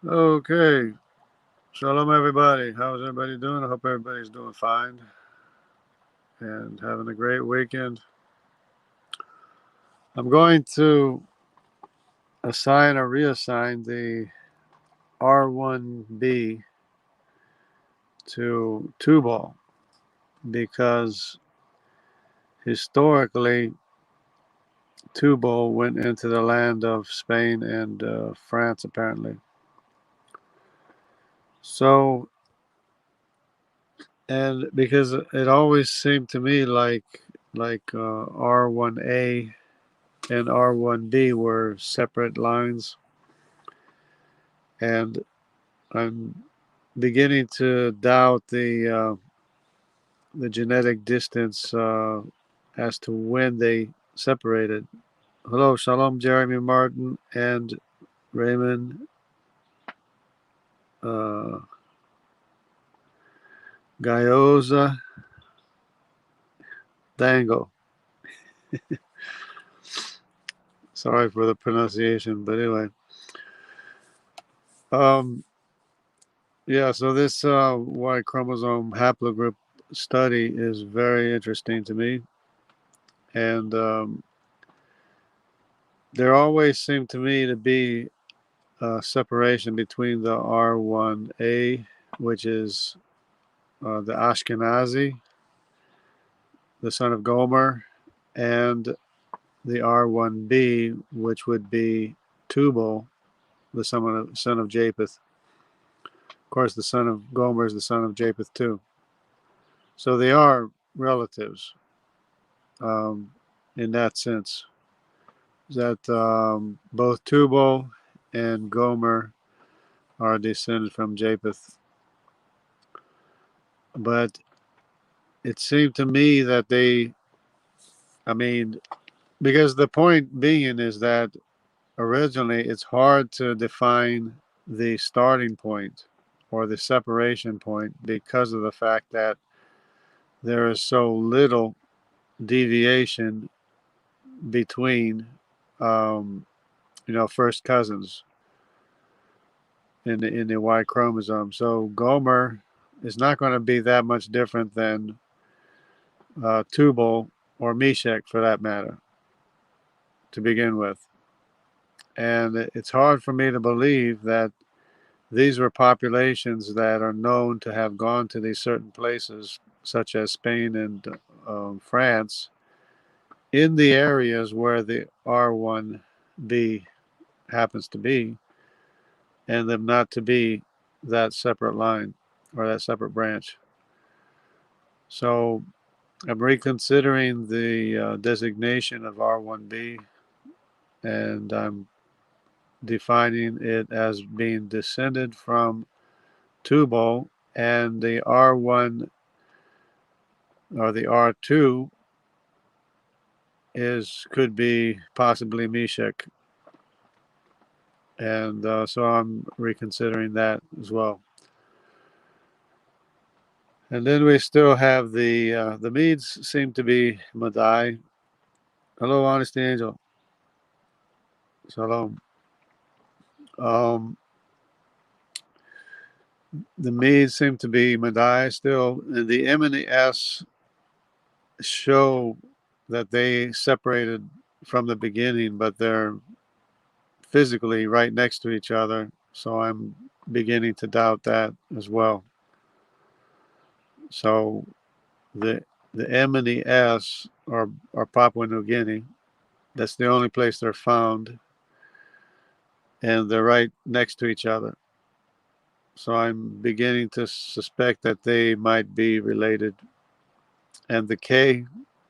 Okay. Shalom, everybody. How's everybody doing? I hope everybody's doing fine and having a great weekend. I'm going to assign or reassign the R1B to Tubal because historically, Tubal went into the land of Spain and France, apparently. So, and because it always seemed to me like R1A and R1B were separate lines, and I'm beginning to doubt the genetic distance as to when they separated. Hello, Shalom, Jeremy Martin and Raymond uh, Gayoza Dango. Sorry for the pronunciation, but anyway. Um, yeah, so this Y chromosome haplogroup study is very interesting to me, and there always seemed to me to be separation between the R1A, which is the Ashkenazi, the son of Gomer, and the R1B, which would be Tubal, the son of Japheth. Of course, the son of Gomer is the son of Japheth too. So they are relatives um, in that sense. That both Tubal and Gomer are descended from Japheth. But it seemed to me that I mean, because the point being is that originally it's hard to define the starting point or the separation point because of the fact that there is so little deviation between, um, first cousins in the Y chromosome. So Gomer is not going to be that much different than Tubal or Meshach for that matter to begin with. And it's hard for me to believe that these were populations that are known to have gone to these certain places, such as Spain and France, in the areas where the R1B happens to be, and them not to be that separate line or that separate branch. So I'm reconsidering the designation of R1B, and I'm defining it as being descended from Tubal, and the R1 or the R2 could be possibly Meshach, and so I'm reconsidering that as well. And then we still have the Medes seem to be Madai. Hello, Honesty Angel. Shalom. Um, the Medes seem to be Madai still. And the M and the S show that they separated from the beginning, but they're physically right next to each other. So I'm beginning to doubt that as well. So the the M and the S are Papua New Guinea. That's the only place they're found, and they're right next to each other. So I'm beginning to suspect that they might be related. And the K,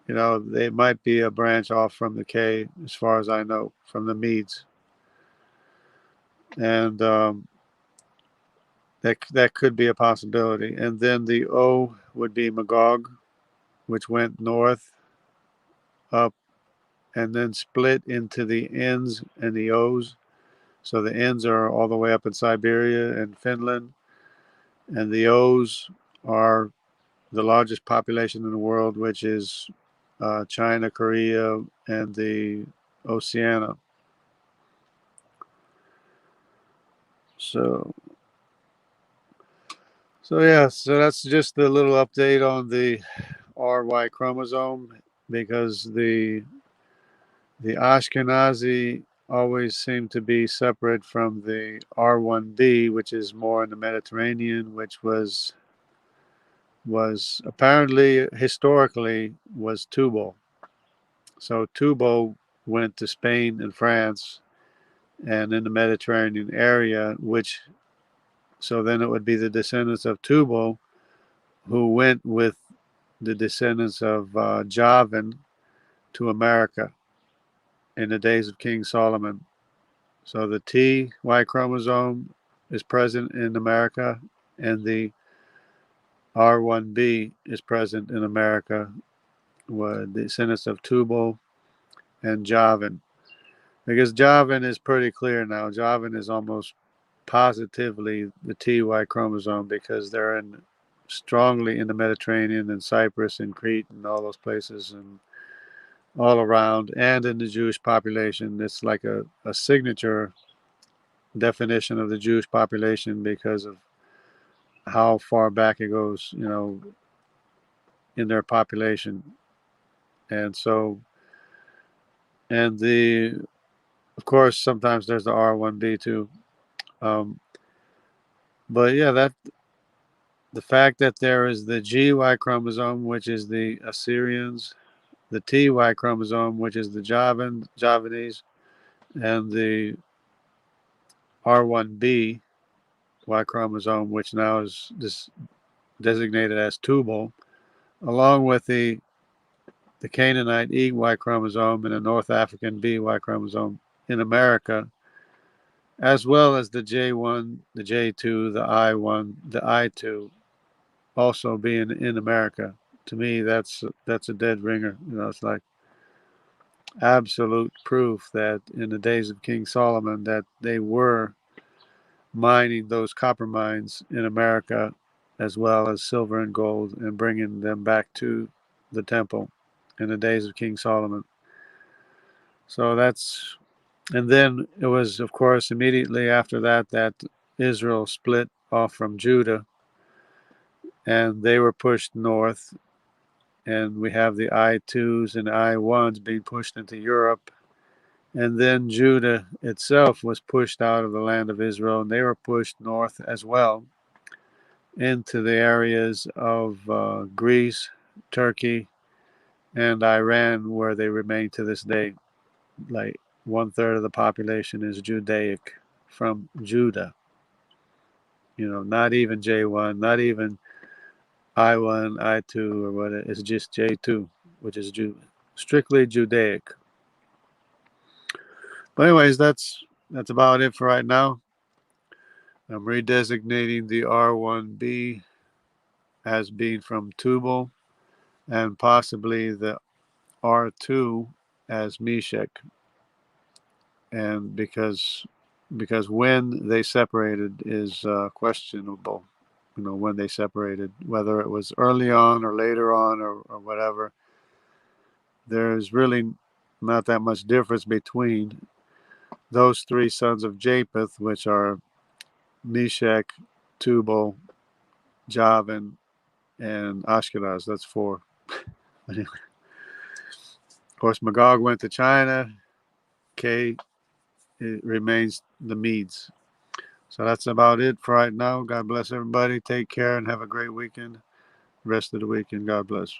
they might be a branch off from the K, as far as I know, from the Medes. And that could be a possibility. And then the O would be Magog, which went north, up, and then split into the N's and the O's. So the N's are all the way up in Siberia and Finland, and the O's are the largest population in the world, which is China, Korea, and the Oceania. So, so that's just a little update on the RY chromosome, because the Ashkenazi always seem to be separate from the R1b, which is more in the Mediterranean, which was apparently historically was Tubal. So Tubal went to Spain and France and in the Mediterranean area, which so then it would be the descendants of Tubal who went with the descendants of Javan to America in the days of King Solomon. So the Y chromosome is present in America, and the R1b is present in America, with descendants of Tubal and Javan. Because Javan is pretty clear now. Javan is almost positively the Y chromosome, because they're strongly in the Mediterranean and Cyprus and Crete and all those places and all around, and in the Jewish population. It's like a signature definition of the Jewish population because of how far back it goes, in their population. And so, and of course, sometimes there's the R1b too. But yeah, the fact that there is the GY chromosome, which is the Assyrians, the TY chromosome, which is the Javanese, and the R1b Y chromosome, which now is designated as Tubal, along with the Canaanite Y chromosome and the North African BY chromosome in America, as well as the J1, the J2, the I1, the I2, also being in America. To me, that's a dead ringer. It's like absolute proof that in the days of King Solomon that they were mining those copper mines in America, as well as silver and gold, and bringing them back to the temple in the days of King Solomon. So and then it was, of course, immediately after that Israel split off from Judah, and they were pushed north, and we have the I2s and I1s being pushed into Europe. And then Judah itself was pushed out of the land of Israel, and they were pushed north as well into the areas of Greece, Turkey, and Iran, where they remain to this day. Like 1/3 of the population is Judaic from Judah. Not even J1, not even I1, I2, or what. It's just J2, which is strictly Judaic. But anyways, that's about it for right now. I'm redesignating the R1b as being from Tubal, and possibly the R2 as Meshach, and because when they separated is questionable. When they separated, whether it was early on or later on or whatever. There's really not that much difference between those three sons of Japheth, which are Meshach, Tubal, Javan, and Ashkenaz. That's four. Of course, Magog went to China. K, it remains the Medes. So that's about it for right now. God bless everybody. Take care and have a great weekend. Rest of the weekend. God bless.